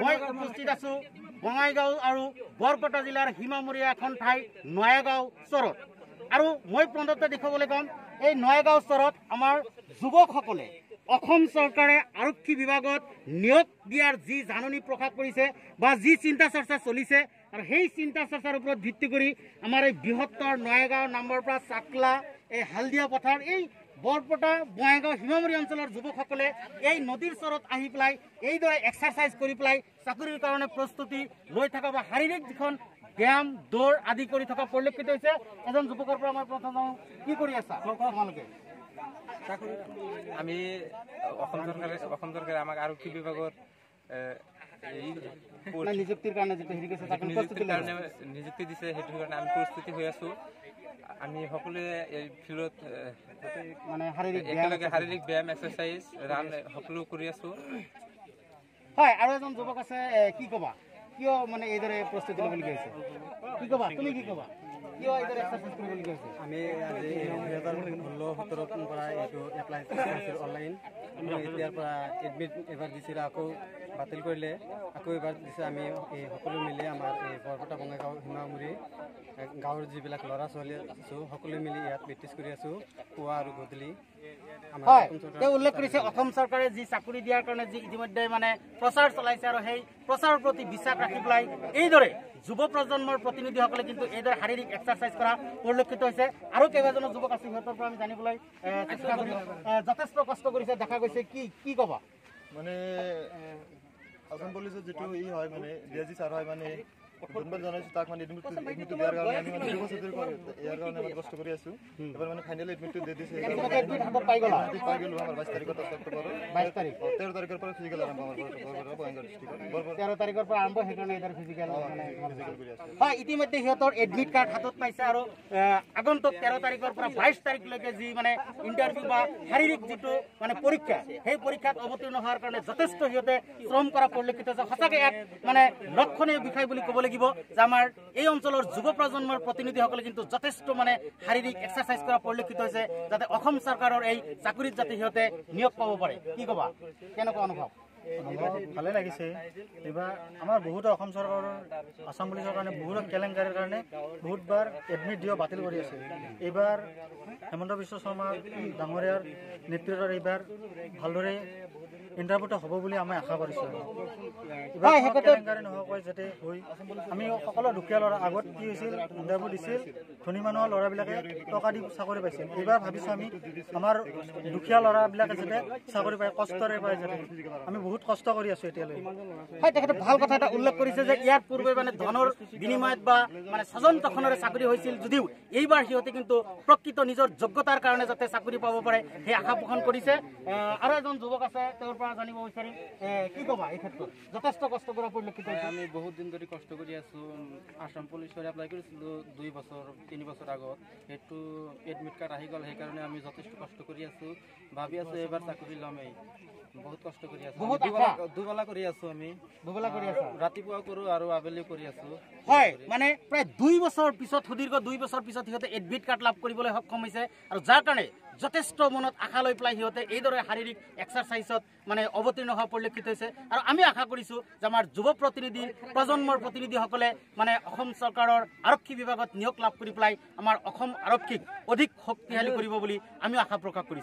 মই উপস্থিত আছো বঙাইগাঁও আৰু বৰপেটা জিলাৰ সীমামূৰীয়া এখন ঠাই নয়াগাঁও চৰত। আৰু মই প্ৰথমতে দেখাবলৈ কম এই নয়াগাঁও চৰত আমাৰ যুৱকসকলে অসম চৰকাৰে আৰক্ষী বিভাগত নিয়োগ দিয়াৰ যি জাননী প্ৰকাশ কৰিছে বা যি চিন্তা চৰ্চা চলিছে আৰু সেই চিন্তা চৰ্চাৰ ওপৰত ভিত্তি কৰি আমাৰ এই বৃহত্তৰ নয়াগাঁও নামৰ পৰা চাকলা এই হালদিয়া পথাৰ এই বৰপেটা বঙাইগাঁও সীমামূৰী অঞ্চলৰ যুৱকসকলে এই নদীৰ চৰত আহি পেলাই এইদৰে এক্সাৰচাইজ কৰি পেলাই চাকৰিৰ কাৰণে প্ৰস্তুতি লৈ থকা বা শাৰীৰিক যিখন ব্যায়াম দৌৰ আদি কৰি থকা পৰিলক্ষিত হৈছে। এজন যুৱকৰ পৰা আমাৰ প্ৰথম কি কৰি আছা তোমালোকে? আমি অসম চৰকাৰে আমাক আৰক্ষী বিভাগত নিযুক্তিৰ কাৰণে নিযুক্তি দিছে, সেইটো কাৰণে আমি প্ৰস্তুতি হৈ আছো। আমি সকলোৱে এই ফিল্ডত মানে একেলগে শাৰীৰিক ব্যায়াম এক্সাৰচাইজ ৰান সকলো কৰি আছো। হয়, আৰু এজন যুৱক আছে, কি ক'বা কিয় মানে এইদৰে প্ৰস্তুতি ল'বলগীয়া হৈছে? কি ক'বা তুমি, কি ক'বা কিয় এইদৰে এক্সাৰচাইজ কৰিবলগীয়া হৈছে? আমি আজি 2016-17 পৰা এইটো এপ্লাই কৰিছিলোঁ অনলাইন। এতিয়াৰ পৰা এডমিট এবাৰ দিছিল, আকৌ বাতিল কৰিলে, আকৌ এবাৰ দিছে। আমি এই সকলো মিলি আমাৰ এই বৰপেটা বঙাইগাঁও সীমামূৰী গাঁৱৰ যিবিলাক ল'ৰা ছোৱালী আছোঁ সকলোৱে মিলি ইয়াত প্ৰেক্টিছ কৰি আছোঁ পুৱা আৰু গধূলি। হয়, তেওঁ উল্লেখ কৰিছে অসম চৰকাৰে যি চাকৰি দিয়াৰ কাৰণে যি ইতিমধ্যে মানে প্ৰচাৰ চলাইছে আৰু সেই প্ৰচাৰৰ প্ৰতি বিশ্বাস ৰাখি পেলাই এইদৰে যুৱ প্ৰজন্মৰ প্ৰতিনিধিসকলে কিন্তু এইদৰে শাৰীৰিক এক্সাৰচাইজ কৰা পৰিলক্ষিত হৈছে। আৰু কেইবাজনো যুৱক আছে, সিহঁতৰ পৰা আমি জানিবলৈ চেষ্টা কৰিম। যথেষ্ট কষ্ট কৰিছে দেখা গৈছে, কি ক'বা? মানে আসাম পুলিচত যিটো হয় মানে ডিআইজি ছাৰ হয়, মানে ধন্যবাদ জনাইছোঁ তাক। মানে এডমিটটো দিয়াৰ কাৰণে আমি মানে ইয়াৰ কাৰণে মানে কষ্ট কৰি আছোঁ। এবাৰ মানে ফাইনেল এডমিটটো দি দিছে, পাই গ'লো আমাৰ 22 তাৰিখত অক্টোবৰ 22 তাৰিখ 13 তাৰিখৰ পৰা ফিজিকেল আৰম্ভ আমাৰ বঙাইগাঁও ডিষ্ট্ৰিক্টত 13 তাৰিখৰ পৰা আৰম্ভ, সেইকাৰণে এইদৰে ফিজিকেল কৰি আছে। হয়, ইতিমধ্যে সিহঁতৰ এডমিট কাৰ্ড হাতত পাইছে আৰু আগন্তুক 13 তাৰিখৰ পৰা 22 তাৰিখলৈকে যি মানে ইণ্টাৰভিউ বা শাৰীৰিক যিটো মানে পৰীক্ষা, সেই পৰীক্ষাত অৱতীৰ্ণ হোৱাৰ কাৰণে যথেষ্ট সিহঁতে শ্ৰম কৰা পৰিলক্ষিত হৈছে। সঁচাকৈ এক মানে লক্ষণীয় বিষয় বুলি ক'ব লাগিব যে আমাৰ এই অঞ্চলৰ যুৱ প্ৰজন্মৰ প্ৰতিনিধিসকলে কিন্তু যথেষ্ট মানে শাৰীৰিক এক্সাৰচাইজ কৰা পৰিলক্ষিত হৈছে, যাতে অসম চৰকাৰৰ এই চাকৰিত যাতে সিহঁতে নিয়োগ পাব পাৰে। কি ক'বা, কেনেকুৱা অনুভৱ? ভালে লাগিছে। এইবাৰ আমাৰ বহুতো অসম চৰকাৰৰ আসাম পুলিচৰ কাৰণে বহুতো কেলেংকাৰীৰ কাৰণে বহুতবাৰ এডমিট দিও বাতিল কৰি আছে। এইবাৰ হেমন্ত বিশ্ব শৰ্মা ডাঙৰীয়াৰ নেতৃত্বত এইবাৰ ভালদৰে ইণ্টাৰভিউটো হ'ব বুলি আমি আশা কৰিছোঁ। এইবাৰ কেলেংকাৰী নোহোৱাকৈ যাতে হৈ আমি সকলো দুখীয়া ল'ৰা, আগত কি হৈছিল ইণ্টাৰভিউ দিছিল ধনী মানুহৰ ল'ৰাবিলাকে টকা দি চাকৰি পাইছিল। এইবাৰ ভাবিছোঁ আমি আমাৰ দুখীয়া ল'ৰাবিলাকে যাতে চাকৰি পায়, কষ্টৰে পায় যাতে। আমি বহুত কষ্ট কৰি আছোঁ এতিয়ালৈ। হয়, তেখেতে ভাল কথা এটা উল্লেখ কৰিছে যে ইয়াৰ পূৰ্বে মানে ধনৰ বিনিময়ত বা মানে স্বজন তখনেৰে চাকৰি হৈছিল যদিও এইবাৰ সিহঁতে কিন্তু প্ৰকৃত নিজৰ যোগ্যতাৰ কাৰণে যাতে চাকৰি পাব পাৰে সেই আশা পোষণ কৰিছে। আৰু এজন যুৱক আছে, তেওঁৰ পৰা জানিব বিচাৰিম, কি ক'বা এই ক্ষেত্ৰত? যথেষ্ট কষ্ট কৰা পৰিলক্ষিত হৈছে। আমি বহুত দিন ধৰি কষ্ট কৰি আছোঁ। আসাম পুলিচৰ এপ্লাই কৰিছিলোঁ 2 বছৰ 3 বছৰ আগত, সেইটো এডমিট কাৰ্ড আহি গ'ল, সেইকাৰণে আমি যথেষ্ট কষ্ট কৰি আছোঁ। ভাবি আছোঁ এইবাৰ চাকৰি ল'মেই। বহুত কষ্ট কৰি আছোঁ, দুবেলা কৰি আছোঁ। আমি দুবেলা কৰি আছোঁ, ৰাতিপুৱা কৰোঁ আৰু আবেলিও কৰি আছোঁ। হয়, মানে প্ৰায় 2 বছৰ পিছত, সুদীৰ্ঘ 2 বছৰ পিছত সিহঁতে এডমিট কাৰ্ড লাভ কৰিবলৈ সক্ষম হৈছে আৰু যাৰ কাৰণে যথেষ্ট মনত আশা লৈ পেলাই সিহঁতে এইদৰে শাৰীৰিক এক্সাৰচাইজত মানে অৱতীৰ্ণ হোৱা পৰিলক্ষিত হৈছে। আৰু আমি আশা কৰিছোঁ যে আমাৰ যুৱ প্ৰতিনিধি প্ৰজন্মৰ প্ৰতিনিধিসকলে মানে অসম চৰকাৰৰ আৰক্ষী বিভাগত নিয়োগ লাভ কৰি পেলাই আমাৰ অসম আৰক্ষীক অধিক শক্তিশালী কৰিব বুলি আমি আশা প্ৰকাশ কৰিছোঁ।